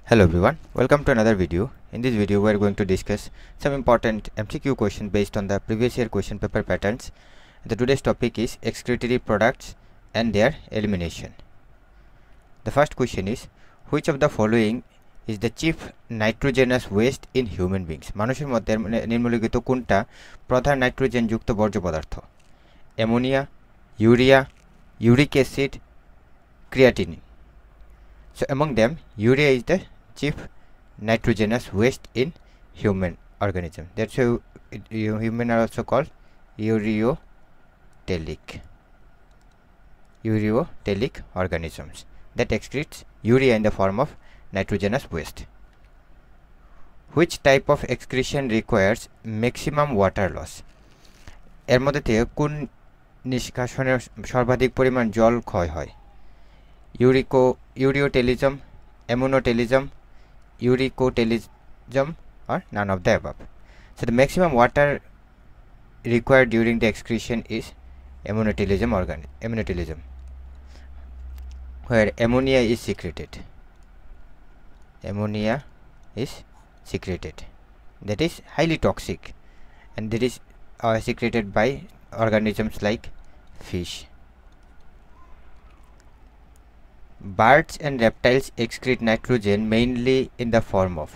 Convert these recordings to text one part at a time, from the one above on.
Hello everyone, welcome to another video. In this video we are going to discuss some important MCQ question based on the previous year question paper patterns. Today's topic is excretory products and their elimination. The first question is, which of the following is the chief nitrogenous waste in human beings? মানুষের মধ্যে নিম্নলিখিত কোনটা প্রধান nitrogen যুক্ত বর্জ্য পদার্থ? Ammonia, urea, uric acid, creatinine. So among them, urea is the chief nitrogenous waste in human organism. That's why human are also called ureotelic organisms that excretes urea in the form of nitrogenous waste. Which type of excretion requires maximum water loss? এর মধ্যে থেকে কোন নিষ্কাশনে সর্বাধিক পরিমাণ জল ক্ষয় হয়? ureotelism, ammonotelism, uricotelism, or none of the above. So the maximum water required during the excretion is ammonotelism, where ammonia is secreted. Ammonia is secreted. That is highly toxic, and that is secreted by organisms like fish. Birds and reptiles excrete nitrogen mainly in the form of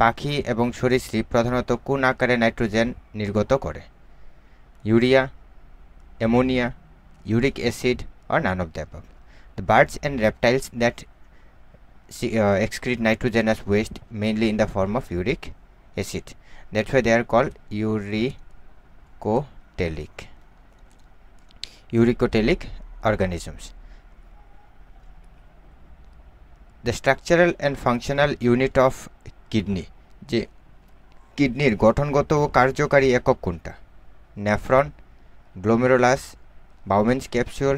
পাখি এবং সরীসৃপ প্রধানত কোন আকারে nitrogen নির্গত করে? Urea, ammonia, uric acid, or none of the above. The birds and reptiles that excrete nitrogenous waste mainly in the form of uric acid. That's why they are called uricotelic organisms. The structural and functional unit of kidney, যে কিডনির গঠনগত ও কার্যকারী একক কোনটা? Nephron, glomerulus, Bowman's capsule,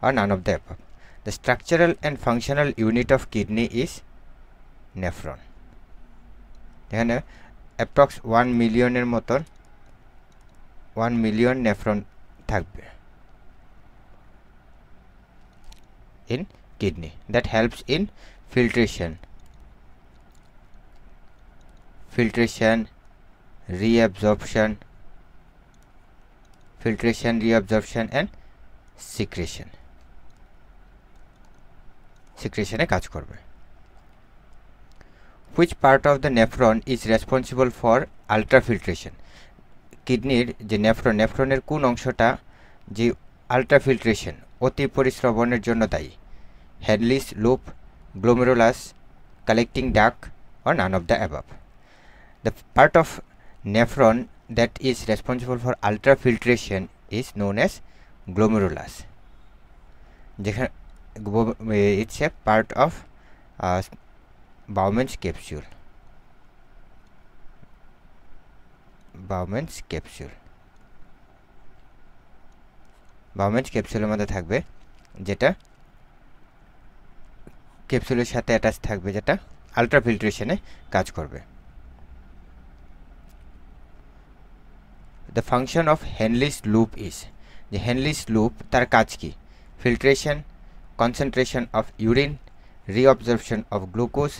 or none of the above. The structural and functional unit of kidney is nephron. এখানে approx 1 মিলিয়নের মতন 1 million nephron থাকবে in kidney that helps in filtration, reabsorption, and secretion. Secretion কাজ করবে. Which part of the nephron is responsible for ultrafiltration? কিডনির যে নেফ্রনের কোন অংশটা যে আল্ট্রাফিল্ট্রেশন অতি পরিশ্রবণের জন্য দায়ী? Henle's loop, glomerulus, collecting duct, or none of the above. The part of nephron that is responsible for ultrafiltration is known as glomerulus. It's a part of Bowman's capsule. Bowman's capsule মধ্যে থাকবে যেটা ক্যাপসুলের সাথে attach থাকবে, যেটা আল্ট্রাফিল্ট্রেশনে কাজ করবে। The function of Henle's loop is, যে হেনলিস লুপ তার কাজ কি? Filtration, concentration of urine, reabsorption of glucose,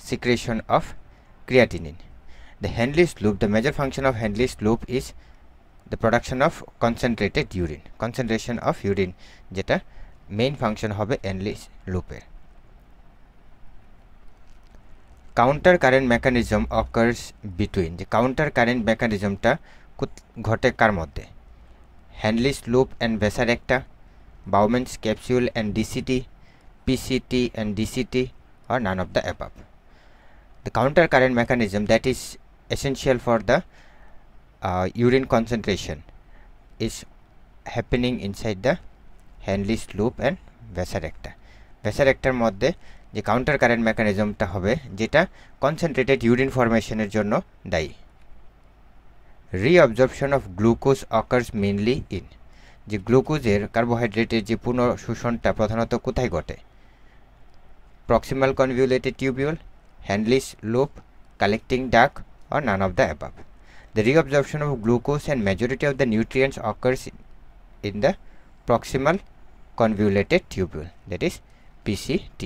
secretion of creatinine. The Henle's loop, the major function of Henle's loop is the production of concentrated urine, concentration of urine, যেটা main function হবে Henle's লুপের। Counter current mechanism occurs between, যে counter current মেকানিজমটা ঘটে কার মধ্যে? Henle's loop and vasa recta, Bowman's capsule and ডিসিটি, PCT and ডিসিটি, or none of the above. The counter current mechanism that is essential for the urine concentration is happening inside the Henle's loop and vasorecta. ভেসারেক্টার মধ্যে যে counter current মেকানিজমটা হবে যেটা concentrated urine ফরমেশনের জন্য দায়ী। Reabsorption of glucose occurs mainly in, যে গ্লুকোজের কার্বোহাইড্রেটের যে পুনঃশোষণটা প্রধানত কোথায় ঘটে? Proximal convoluted tubule, Henle's loop, collecting duct, or none of the above. The reabsorption of glucose and majority of the nutrients occurs in the proximal convoluted tubule, that is PCT.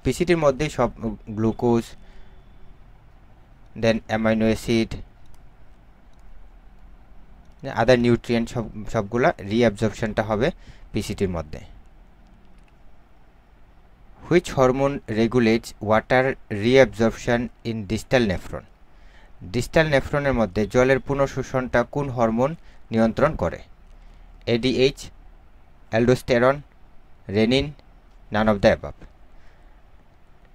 পিসিটির মধ্যে সব glucose then amino acid other nutrient সবগুলা রিঅ্যাবজর্পশনটা হবে পিসিটির মধ্যে। Which hormone regulates water reabsorption in distal nephron? Distal নেফ্রনের মধ্যে জলের পুনঃশোষণটা কোন হরমোন নিয়ন্ত্রণ করে? ADH, aldosterone, renin, none of the above.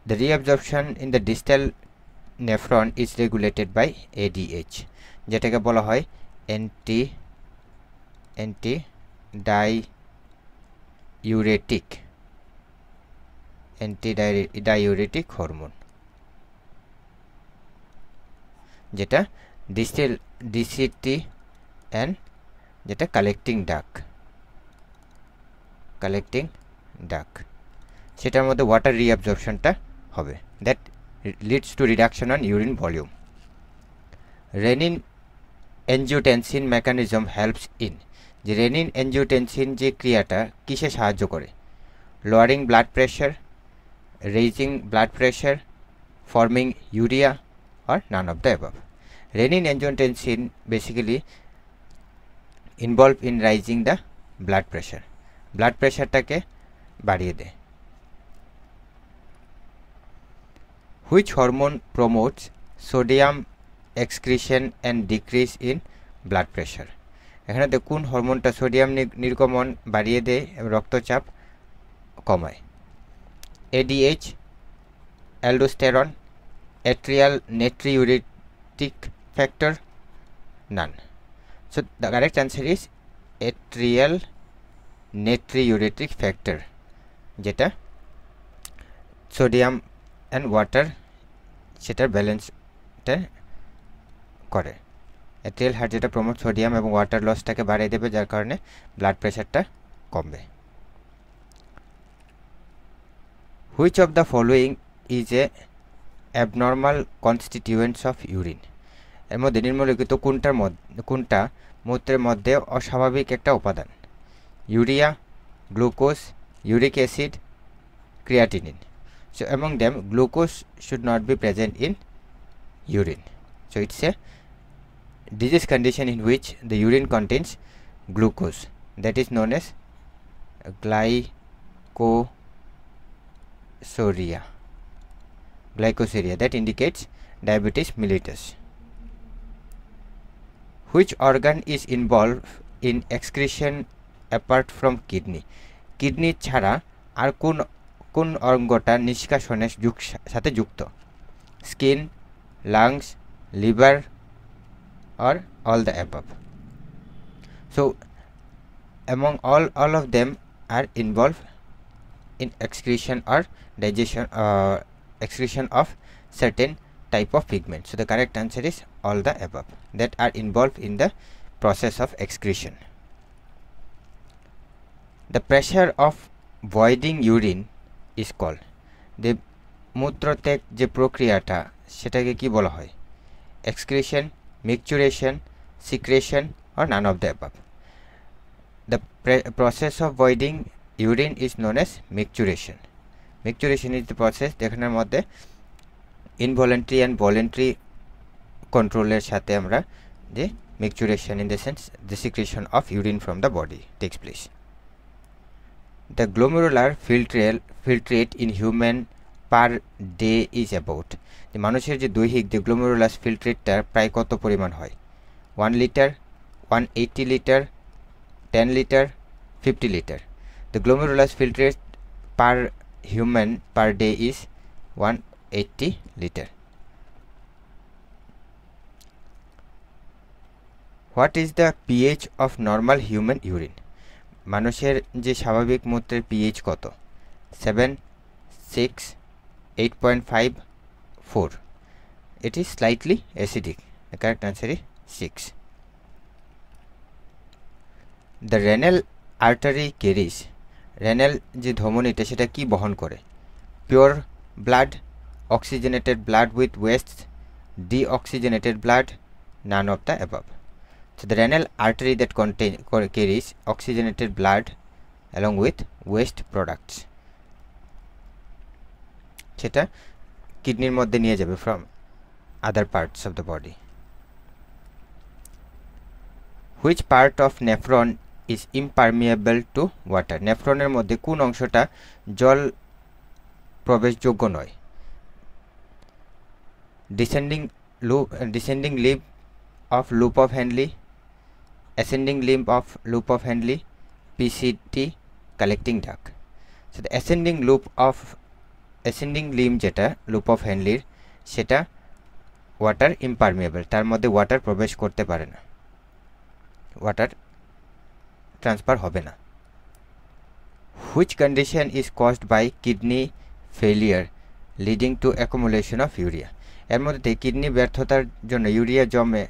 The reabsorption in the distal nephron is regulated by ADH, যেটাকে বলা হয় antidiuretic হরমোন, যেটা DCT and যেটা কালেক্টিং ডাক সেটার মধ্যে ওয়াটার রিঅ্যাবজর্পশনটা হবে, that leads to reduction on urine volume. Renin angiotensin mechanism helps in, যে রেনিন এনজিওটেনসিন যে ক্রিয়াটা কিসে সাহায্য করে? Lowering blood pressure, raising blood pressure, forming urea or none of the above. Renin angiotensin basically involved in raising the blood pressure. Blood pressure টাকে বাড়িয়ে দেয়। Which hormone promotes sodium excretion and decrease in blood pressure? এখানে কোন হরমোনটা sodium নির্গমন বাড়িয়ে দেয় এবং রক্তচাপ কমায়? ADH, aldosterone, atrial natriuretic factor, none. So the correct answer is atrial natriuretic factor, যেটা সোডিয়াম অ্যান্ড ওয়াটার সেটার ব্যালেন্সটা করে। অ্যাট্রিয়াল হার্ট যেটা প্রমোট সোডিয়াম এবং ওয়াটার লসটাকে বাড়িয়ে দেবে, যার কারণে ব্লাড প্রেশারটা কমবে। Which of the following is a abnormal constituents of urine? এর মধ্যে নিম্নলিখিত কোনটা মূত্রের মধ্যে অস্বাভাবিক একটা উপাদান? Urea, glucose, uric acid, creatinine. So among them glucose should not be present in urine. So it's a disease condition in which the urine contains glucose, that is known as glycosuria that indicates diabetes mellitus. Which organ is involved in excretion apart from kidney? Kidney ছাড়া আর কোন অঙ্গটা নিষ্কাশনের সাথে যুক্ত? Skin, lungs, liver or all the above? So among all of them are involved in excretion or digestion excretion of certain type of pigment. So the correct answer is all the above that are involved in the process of excretion. The pressure of voiding urine is called, the মূত্রত্যাগ যে প্রক্রিয়াটা সেটাকে কি বলা হয়? Excretion, micturition, secretion or none of the above? The process of voiding urine is known as micturition. Micturition is the process যেখানের মধ্যে involuntary and voluntary controlের সাথে আমরা যে micturition in the sense the secretion of urine from the body takes place. The glomerular filtrate in human per day is about, যে মানুষের যে দৈহিক যে গ্লোমেরুলাস ফিল্ট্রেটটা প্রায় কত পরিমাণ হয়? 1 litre, 180 litre, 10 litre, 50 litre. The glomerulus filtrate per human per day is 180 liter. What is the pH of normal human urine? মানুষের যে স্বাভাবিক মূত্রের pH কত? 7, 6, 8.5, 4. It is slightly acidic. The correct answer is 6. The renal artery carries, renal যে ধমনীটা সেটা কি বহন করে? Pure blood, oxygenated blood with waste, deoxygenated blood, none of the above. So the renal artery that carries oxygenated blood along with waste products. সেটা কিডনির মধ্যে নিয়ে যাবে from other parts of the body. Which part of nephron is impermeable to water? নেফ্রনের মধ্যে কোন অংশটা জল প্রবেশযোগ্য নয়? Descending limb of loop of Henle, ascending limb of loop of Henle, PCT collecting duct. So the ascending limb যেটা loop of হ্যান্ডলির, সেটা ওয়াটার ইমপারমিয়েবল, তার মধ্যে ওয়াটার প্রবেশ করতে পারে না, ওয়াটার ট্রান্সফার হবে না। Which condition is caused by kidney failure leading to accumulation of urea? এর মধ্যে কিডনি ব্যর্থতার জন্য ইউরিয়া জমে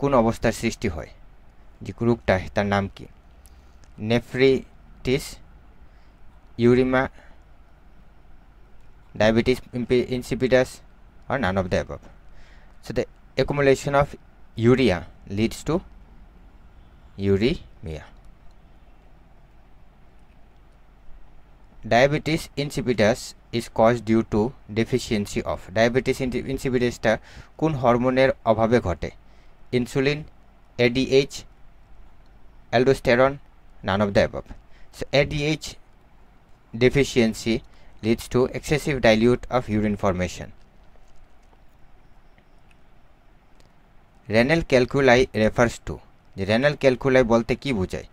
কোন অবস্থার সৃষ্টি হয়, যে রোগটা তার নাম কি? নেফ্রিটিস, ইউরিমা, diabetes insipidus, or none of the above. So the accumulation of urea leads to uremia. Diabetes insipidus is caused due to deficiency of. Diabetes insipidus টা কোন হরমোনের অভাবে ঘটে? Insulin, ADH, aldosterone, none of the above. So ADH deficiency leads to excessive dilute of urine formation. Renal calculi refers to. Renal calculi bolte ki bujhay?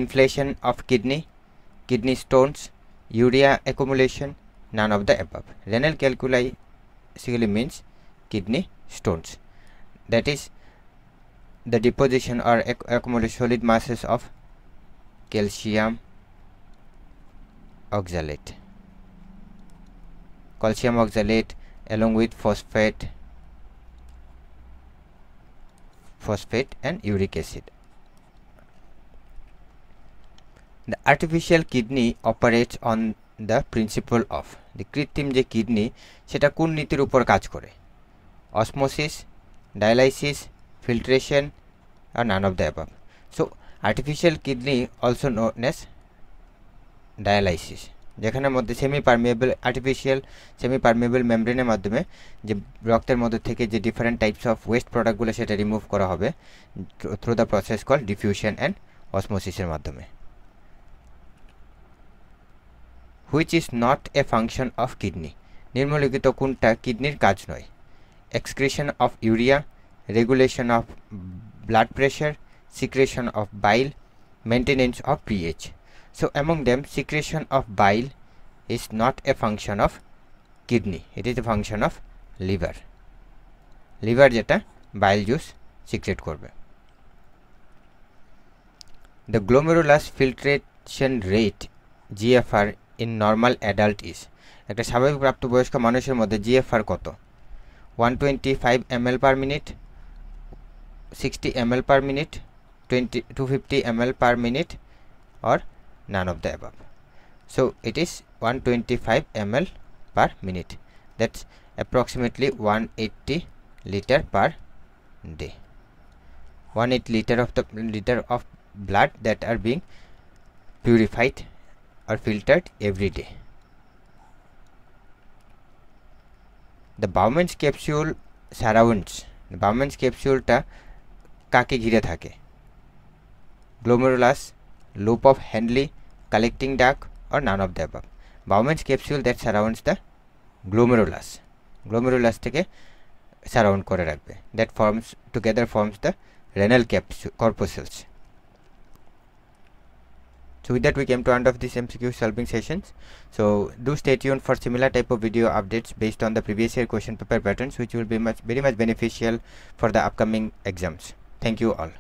Inflation of kidney, kidney stones, urea accumulation, none of the above. Renal calculi basically means kidney stones, that is the deposition or accumulation solid masses of calcium oxalate along with phosphate and uric acid. The artificial kidney operates on the principle of. The কৃত্রিম যে kidney সেটা কোন নীতির উপর কাজ করে? Osmosis, dialysis, filtration, or none of the above. So artificial kidney also known as dialysis, যেখানের মধ্যে আর্টিফিশিয়াল সেমি পারমিয়েবল মেমব্রেনের মাধ্যমে যে রক্তের মধ্যে থেকে যে ডিফারেন্ট টাইপস অফ ওয়েস্ট প্রোডাক্টগুলো সেটা রিমুভ করা হবে through the process call diffusion and অসমোসিসের মাধ্যমে। Which is not a function of kidney? নিম্নলিখিত কোনটা কিডনির কাজ নয়? Excretion of urea, regulation of blood pressure, secretion of bile, maintenance of pH. So among them, secretion of bile is not a function of kidney, it is a function of liver. Liver যেটা bile juice secrete করবে। The glomerulus filtration rate GFR in normal adult is. একটা স্বাভাবিক প্রাপ্তবয়স্ক মানুষের মধ্যে GFR কত? 125 ml per minute, 60 ml per minute, 250 ml per minute, or none of the above. So it is 125 ml per minute, that's approximately 180 liter per day. 180 liter of blood that are being purified or filtered every day. The Bowman's capsule surrounds. The Bowman's capsule টা কাকে ঘিরে থাকে? Glomerulus, loop of Henle, collecting duct, or none of the above. Bowman's capsule that surrounds the glomerulus থেকে surround করে রাখবে, that forms the renal corpuscles. So with that we came to end of this MCQ solving sessions. So do stay tuned for similar type of video updates based on the previous year question paper patterns, which will be very much beneficial for the upcoming exams. Thank you all.